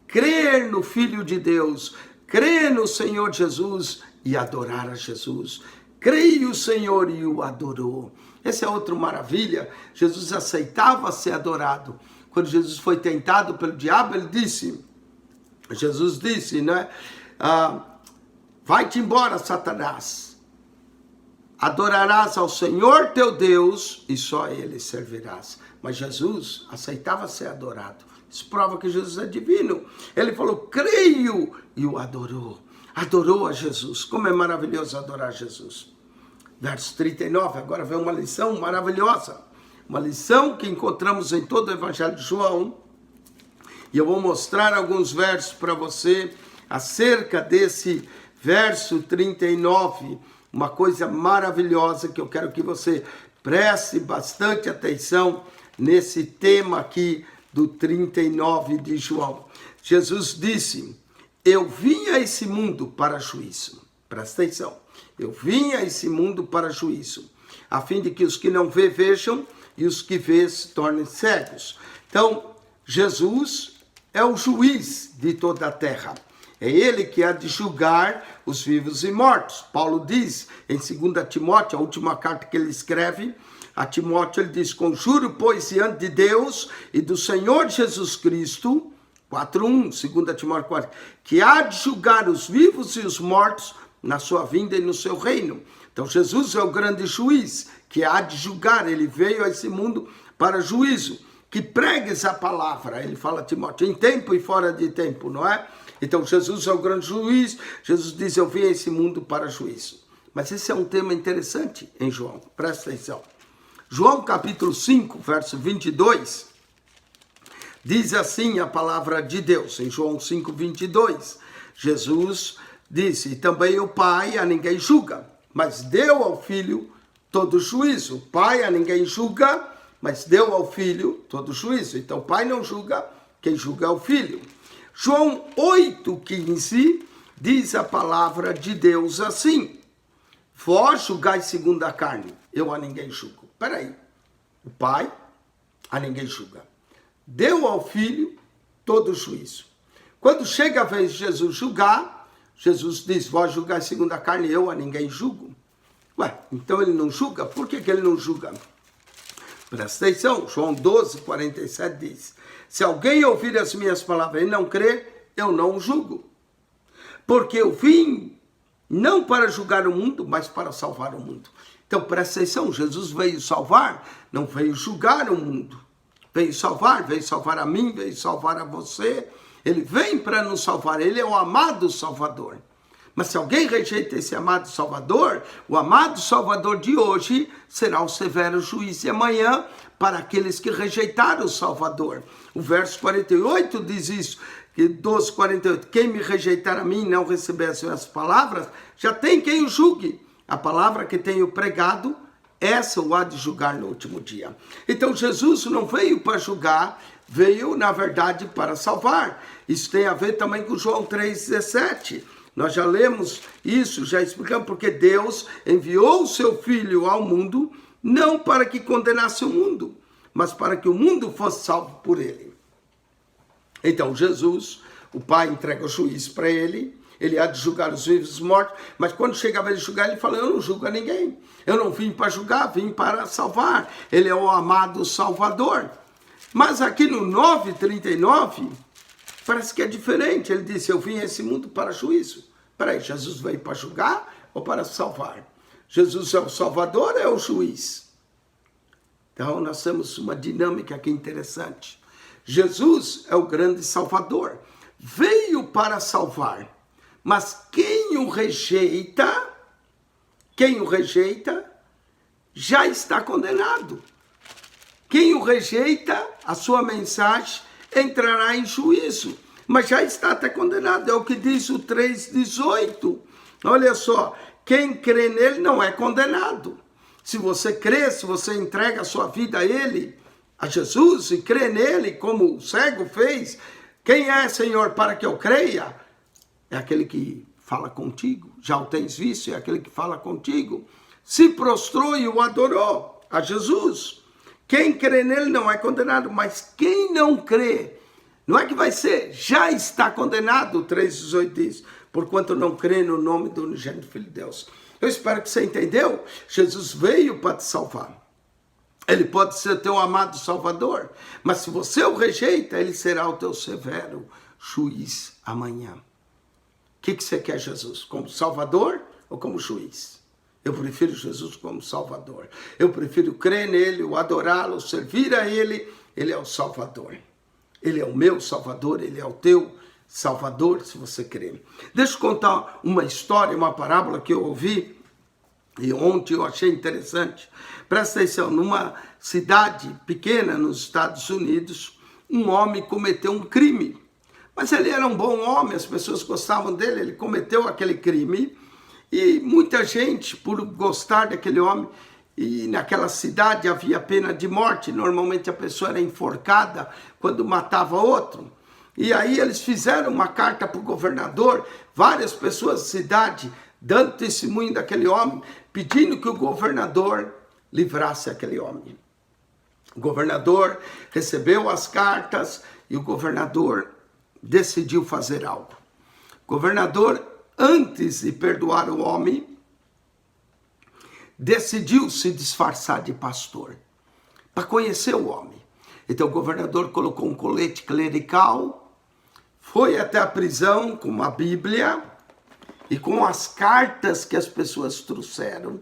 Crer no Filho de Deus, crer no Senhor Jesus e adorar a Jesus. Creio, Senhor, e o adorou. Essa é outra maravilha. Jesus aceitava ser adorado. Quando Jesus foi tentado pelo diabo, Jesus disse, né? Vai-te embora, Satanás. Adorarás ao Senhor teu Deus e só a ele servirás. Mas Jesus aceitava ser adorado. Isso prova que Jesus é divino. Ele falou, creio, e o adorou. Adorou a Jesus. Como é maravilhoso adorar Jesus. Verso 39, agora vem uma lição maravilhosa. Uma lição que encontramos em todo o Evangelho de João. E eu vou mostrar alguns versos para você acerca desse verso 39. Uma coisa maravilhosa que eu quero que você preste bastante atenção nesse tema aqui do 39 de João. Jesus disse: eu vim a esse mundo para juízo. Presta atenção. Eu vim a esse mundo para juízo, a fim de que os que não vê, vejam, e os que vê se tornem cegos. Então, Jesus é o juiz de toda a terra. É ele que há de julgar os vivos e mortos. Paulo diz em 2 Timóteo, a última carta que ele escreve a Timóteo, ele diz: conjuro, pois, diante de Deus e do Senhor Jesus Cristo, 4:1, 2 Timóteo 4, que há de julgar os vivos e os mortos na sua vinda e no seu reino. Então Jesus é o grande juiz que há de julgar. Ele veio a esse mundo para juízo. Que pregues a palavra, ele fala a Timóteo, em tempo e fora de tempo, não é? Então Jesus é o grande juiz. Jesus diz: eu vim a esse mundo para juízo. Mas esse é um tema interessante em João, presta atenção. João capítulo 5, verso 22, diz assim a palavra de Deus, em João 5, 22, Jesus disse: e também o Pai a ninguém julga, mas deu ao Filho todo juízo. O Pai a ninguém julga, mas deu ao Filho todo juízo. Então o Pai não julga, quem julga é o Filho. João 8,15 diz a palavra de Deus assim: vós julgais segundo a carne, eu a ninguém julgo. Peraí, o Pai a ninguém julga, deu ao Filho todo juízo. Quando chega a vez de Jesus julgar, Jesus diz: vós julgais segundo a carne, eu a ninguém julgo. Ué, então ele não julga? Por que ele não julga? Presta atenção, João 12, 47 diz: se alguém ouvir as minhas palavras e não crer, eu não o julgo. Porque eu vim não para julgar o mundo, mas para salvar o mundo. Então presta atenção, Jesus veio salvar, não veio julgar o mundo. Veio salvar a mim, veio salvar a você. Ele vem para nos salvar, ele é o amado Salvador. Mas se alguém rejeita esse amado Salvador, o amado Salvador de hoje será o severo juiz de amanhã para aqueles que rejeitaram o Salvador. O verso 48 diz isso, que 12, 48, quem me rejeitar a mim e não receber as minhas palavras, já tem quem o julgue. A palavra que tenho pregado, essa o há de julgar no último dia. Então Jesus não veio para julgar, veio, na verdade, para salvar. Isso tem a ver também com João 3,17. Nós já lemos isso, já explicamos, porque Deus enviou o seu Filho ao mundo, não para que condenasse o mundo, mas para que o mundo fosse salvo por ele. Então Jesus, o Pai entrega o juízo para ele, ele há de julgar os vivos e os mortos, mas quando chega a vez de julgar, ele fala: eu não julgo a ninguém, eu não vim para julgar, vim para salvar. Ele é o amado Salvador. Mas aqui no 9:39, parece que é diferente. Ele disse: eu vim a esse mundo para juízo. Peraí, Jesus veio para julgar ou para salvar? Jesus é o Salvador ou é o juiz? Então nós temos uma dinâmica aqui interessante. Jesus é o grande Salvador, veio para salvar, mas quem o rejeita já está condenado. Quem o rejeita, a sua mensagem entrará em juízo, mas já está até condenado. É o que diz o 3,18. Olha só, quem crê nele não é condenado. Se você crê, se você entrega a sua vida a ele, a Jesus, e crê nele, como o cego fez, quem é, Senhor, para que eu creia? É aquele que fala contigo, já o tens visto, é aquele que fala contigo. Se prostrou e o adorou, a Jesus. Quem crê nele não é condenado, mas quem não crê, não é que vai ser, já está condenado, o 3,18 diz, porquanto não crê no nome do unigênito Filho de Deus. Eu espero que você entendeu. Jesus veio para te salvar. Ele pode ser teu amado Salvador, mas se você o rejeita, ele será o teu severo juiz amanhã. O que você quer, Jesus? Como Salvador ou como juiz? Eu prefiro Jesus como Salvador. Eu prefiro crer nele, o adorá-lo, servir a ele. Ele é o Salvador. Ele é o meu Salvador, ele é o teu Salvador, se você crer. Deixa eu contar uma história, uma parábola que eu ouvi e ontem eu achei interessante. Presta atenção, numa cidade pequena nos Estados Unidos, um homem cometeu um crime. Mas ele era um bom homem, as pessoas gostavam dele, ele cometeu aquele crime. E muita gente, por gostar daquele homem, e naquela cidade havia pena de morte. Normalmente a pessoa era enforcada quando matava outro. E aí eles fizeram uma carta para o governador, várias pessoas da cidade, dando testemunho daquele homem, pedindo que o governador livrasse aquele homem. O governador recebeu as cartas e o governador decidiu fazer algo. O governador, antes de perdoar o homem, decidiu se disfarçar de pastor, para conhecer o homem. Então o governador colocou um colete clerical, foi até a prisão com uma Bíblia e com as cartas que as pessoas trouxeram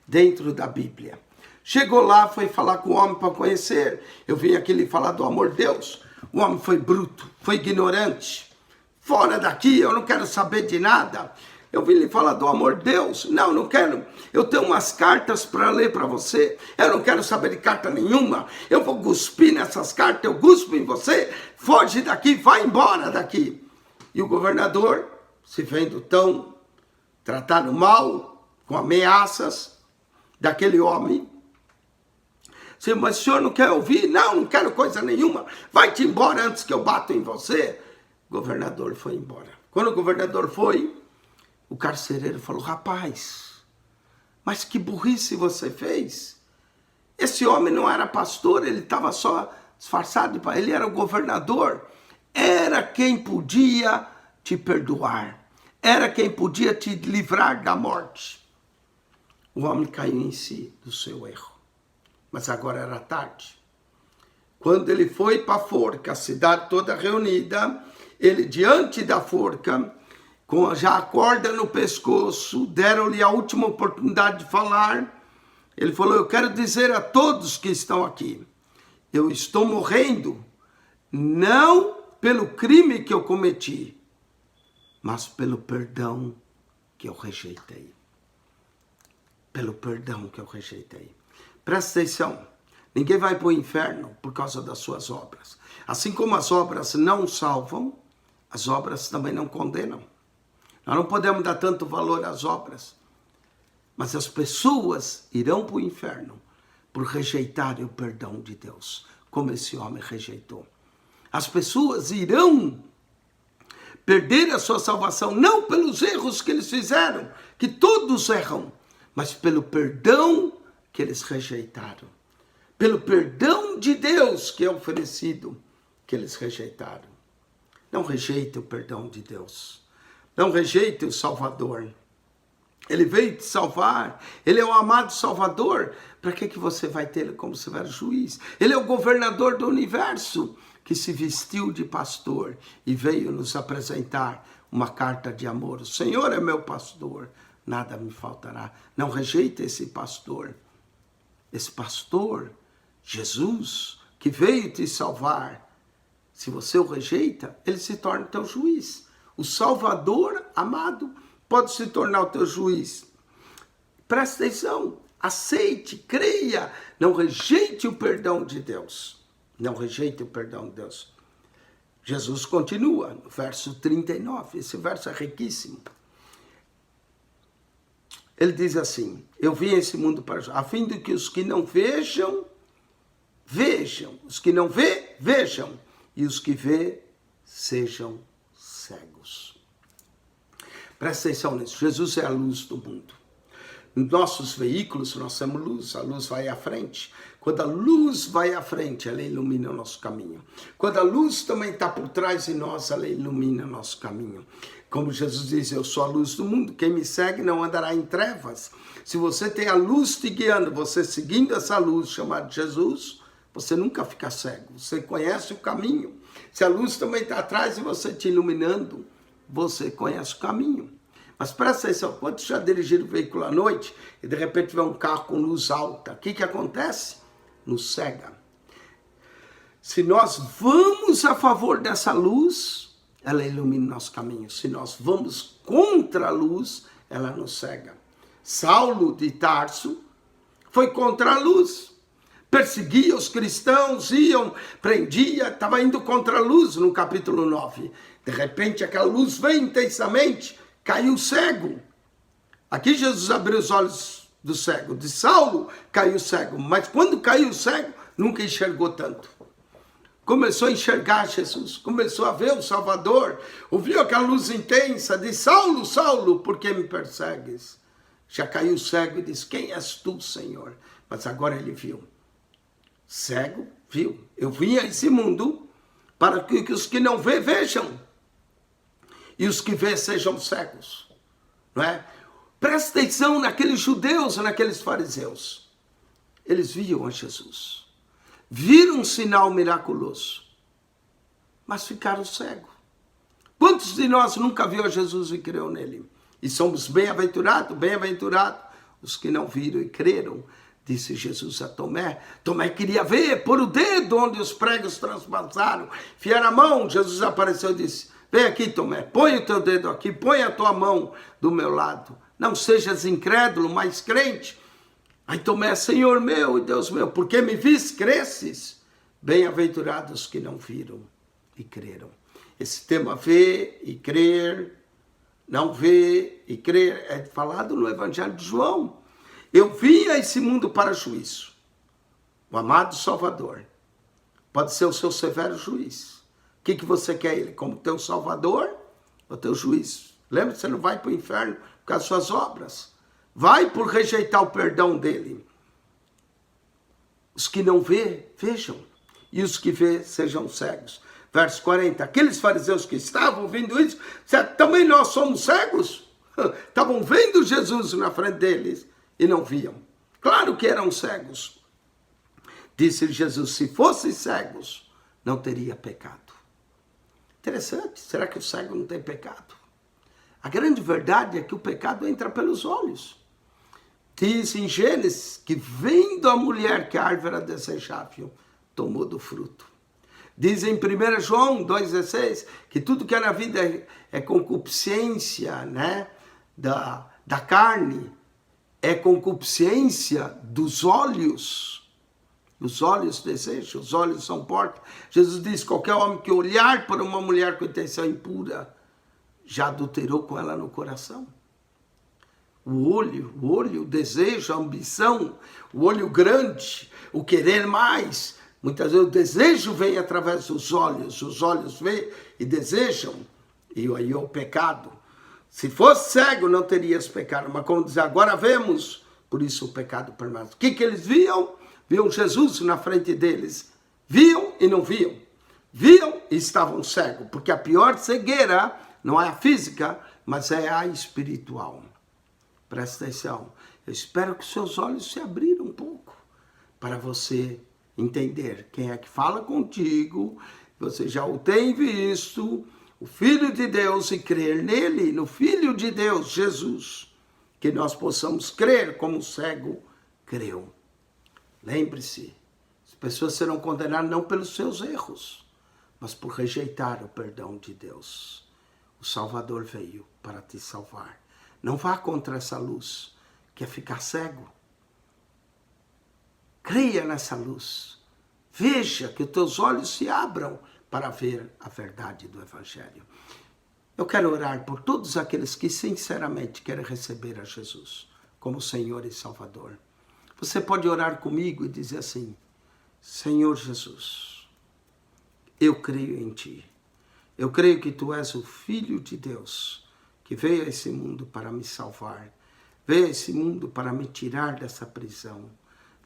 dentro da Bíblia. Chegou lá, foi falar com o homem para conhecer. Eu vim aqui lhe falar do amor de Deus. O homem foi bruto, foi ignorante. Fora daqui, eu não quero saber de nada. Eu vim lhe falar do amor de Deus. Não, não quero. Eu tenho umas cartas para ler para você. Eu não quero saber de carta nenhuma. Eu vou cuspir nessas cartas, eu cuspo em você. Foge daqui, vai embora daqui. E o governador, se vendo tão tratado mal, com ameaças daquele homem, disse, mas o senhor não quer ouvir? Não, não quero coisa nenhuma. Vai-te embora antes que eu bato em você. O governador foi embora. Quando o governador foi, o carcereiro falou, rapaz, mas que burrice você fez. Esse homem não era pastor, ele estava só disfarçado, ele era o governador. Era quem podia te perdoar. Era quem podia te livrar da morte. O homem caiu em si do seu erro. Mas agora era tarde. Quando ele foi para a forca, a cidade toda reunida, ele diante da forca, com já a corda no pescoço, deram-lhe a última oportunidade de falar. Ele falou, eu quero dizer a todos que estão aqui, eu estou morrendo, não pelo crime que eu cometi, mas pelo perdão que eu rejeitei. Pelo perdão que eu rejeitei. Presta atenção, ninguém vai para o inferno por causa das suas obras. Assim como as obras não salvam, as obras também não condenam. Nós não podemos dar tanto valor às obras, mas as pessoas irão para o inferno por rejeitarem o perdão de Deus, como esse homem rejeitou. As pessoas irão perder a sua salvação, não pelos erros que eles fizeram, que todos erram, mas pelo perdão que eles rejeitaram. Pelo perdão de Deus que é oferecido, que eles rejeitaram. Não rejeite o perdão de Deus. Não rejeite o Salvador. Ele veio te salvar. Ele é o amado Salvador. Para que você vai ter ele como se fosse juiz? Ele é o governador do universo que se vestiu de pastor e veio nos apresentar uma carta de amor. O Senhor é meu pastor, nada me faltará. Não rejeite esse pastor. Esse pastor, Jesus, que veio te salvar. Se você o rejeita, ele se torna teu juiz. O Salvador amado pode se tornar o teu juiz. Presta atenção, aceite, creia, não rejeite o perdão de Deus. Não rejeite o perdão de Deus. Jesus continua no verso 39, esse verso é riquíssimo. Ele diz assim, eu vim a esse mundo para a fim de que os que não vejam, vejam. Os que não vê, vejam. E os que vê, sejam cegos. Presta atenção nisso. Jesus é a luz do mundo. Nos nossos veículos, nós temos luz. A luz vai à frente. Quando a luz vai à frente, ela ilumina o nosso caminho. Quando a luz também está por trás de nós, ela ilumina o nosso caminho. Como Jesus diz, eu sou a luz do mundo. Quem me segue não andará em trevas. Se você tem a luz te guiando, você seguindo essa luz chamada Jesus, você nunca fica cego. Você conhece o caminho. Se a luz também está atrás de você te iluminando, você conhece o caminho. Mas presta atenção, quando você já dirigir o veículo à noite e de repente vê um carro com luz alta, o que acontece? Nos cega. Se nós vamos a favor dessa luz, ela ilumina o nosso caminho. Se nós vamos contra a luz, ela nos cega. Saulo de Tarso foi contra a luz. Perseguia os cristãos, prendia, estava indo contra a luz no capítulo 9. De repente aquela luz veio intensamente, caiu cego. Aqui Jesus abriu os olhos do cego. De Saulo caiu cego, mas quando caiu cego, nunca enxergou tanto. Começou a enxergar Jesus, começou a ver o Salvador, ouviu aquela luz intensa de Saulo, Saulo, por que me persegues? Já caiu cego e disse, quem és tu, Senhor? Mas agora ele viu. Cego, viu. Eu vim a esse mundo para que os que não vê, vejam. E os que vê sejam cegos. Não é? Presta atenção naqueles judeus, naqueles fariseus. Eles viam a Jesus. Viram um sinal miraculoso. Mas ficaram cegos. Quantos de nós nunca viu a Jesus e creu nele? E somos bem-aventurados, bem-aventurados os que não viram e creram. Disse Jesus a Tomé. Tomé queria ver, pôr o dedo onde os pregos transpassaram. Fiar a mão, Jesus apareceu e disse, vem aqui, Tomé, põe o teu dedo aqui, põe a tua mão do meu lado. Não sejas incrédulo, mas crente. Aí Tomé, Senhor meu e Deus meu, porque me vis, cresces? Bem-aventurados que não viram e creram. Esse tema ver e crer, não ver e crer, é falado no Evangelho de João. Eu vim a esse mundo para juízo. O amado Salvador pode ser o seu severo juiz. O que você quer ele? Como teu Salvador ou teu juiz? Lembra que você não vai para o inferno por causa das suas obras. Vai por rejeitar o perdão dele. Os que não vê, vejam. E os que vê, sejam cegos. Verso 40. Aqueles fariseus que estavam ouvindo isso, também nós somos cegos? Estavam vendo Jesus na frente deles e não viam. Claro que eram cegos. Disse Jesus, se fossem cegos, não teria pecado. Interessante. Será que o cego não tem pecado? A grande verdade é que o pecado entra pelos olhos. Diz em Gênesis que vendo a mulher que a árvore era desejável, tomou do fruto. Diz em 1 João 2,16 que tudo que é na vida é concupiscência, né, da carne, é concupiscência dos olhos. Os olhos desejam, os olhos são portas. Jesus diz, qualquer homem que olhar para uma mulher com intenção impura, já adulterou com ela no coração. O olho, o desejo, a ambição, o olho grande, o querer mais. Muitas vezes o desejo vem através dos olhos. Os olhos veem e desejam. E aí é o pecado. Se fosse cego, não terias pecado. Mas como diz, agora vemos, por isso o pecado permanece. O que eles viam? Viam Jesus na frente deles. Viam e não viam. Viam e estavam cegos. Porque a pior cegueira não é a física, mas é a espiritual. Presta atenção. Eu espero que seus olhos se abriram um pouco para você entender quem é que fala contigo. Você já o tem visto, o Filho de Deus, e crer nele, no Filho de Deus, Jesus. Que nós possamos crer como o cego creu. Lembre-se, as pessoas serão condenadas não pelos seus erros, mas por rejeitar o perdão de Deus. O Salvador veio para te salvar. Não vá contra essa luz, que é ficar cego. Creia nessa luz. Veja que os teus olhos se abram para ver a verdade do Evangelho. Eu quero orar por todos aqueles que sinceramente querem receber a Jesus como Senhor e Salvador. Você pode orar comigo e dizer assim, Senhor Jesus, eu creio em Ti. Eu creio que Tu és o Filho de Deus, que veio a esse mundo para me salvar, veio a esse mundo para me tirar dessa prisão,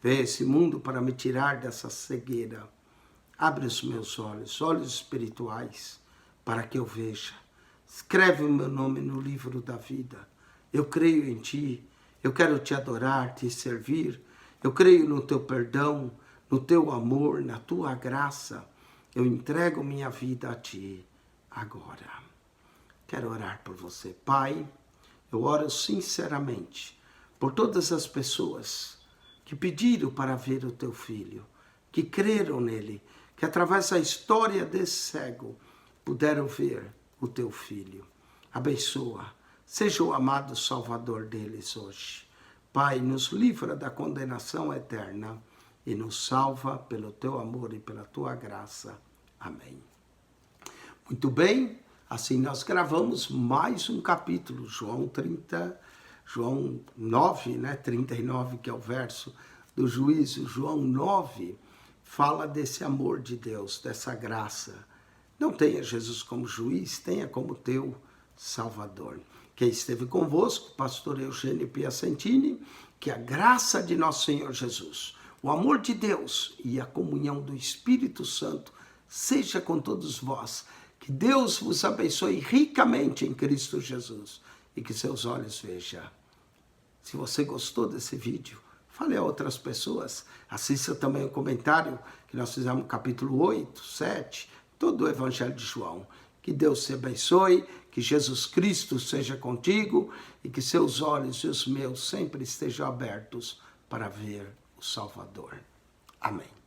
veio a esse mundo para me tirar dessa cegueira. Abre os meus olhos, olhos espirituais, para que eu veja. Escreve o meu nome no livro da vida. Eu creio em Ti, eu quero Te adorar, Te servir. Eu creio no Teu perdão, no Teu amor, na Tua graça. Eu entrego minha vida a Ti agora. Quero orar por você. Pai, eu oro sinceramente por todas as pessoas que pediram para ver o Teu Filho, que creram nele, que através da história desse cego puderam ver o Teu Filho. Abençoa, seja o amado Salvador deles hoje. Pai, nos livra da condenação eterna e nos salva pelo Teu amor e pela Tua graça. Amém. Muito bem, assim nós gravamos mais um capítulo, João 30, João 9, 39, que é o verso do juízo, João 9, fala desse amor de Deus, dessa graça. Não tenha Jesus como juiz, tenha como teu Salvador. Quem esteve convosco, pastor Eugênio Piacentini, que a graça de nosso Senhor Jesus, o amor de Deus e a comunhão do Espírito Santo seja com todos vós. Que Deus vos abençoe ricamente em Cristo Jesus e que seus olhos vejam. Se você gostou desse vídeo, fale a outras pessoas. Assista também o comentário que nós fizemos no capítulo 8, 7, todo o Evangelho de João. Que Deus te abençoe, que Jesus Cristo seja contigo e que seus olhos e os meus sempre estejam abertos para ver o Salvador. Amém.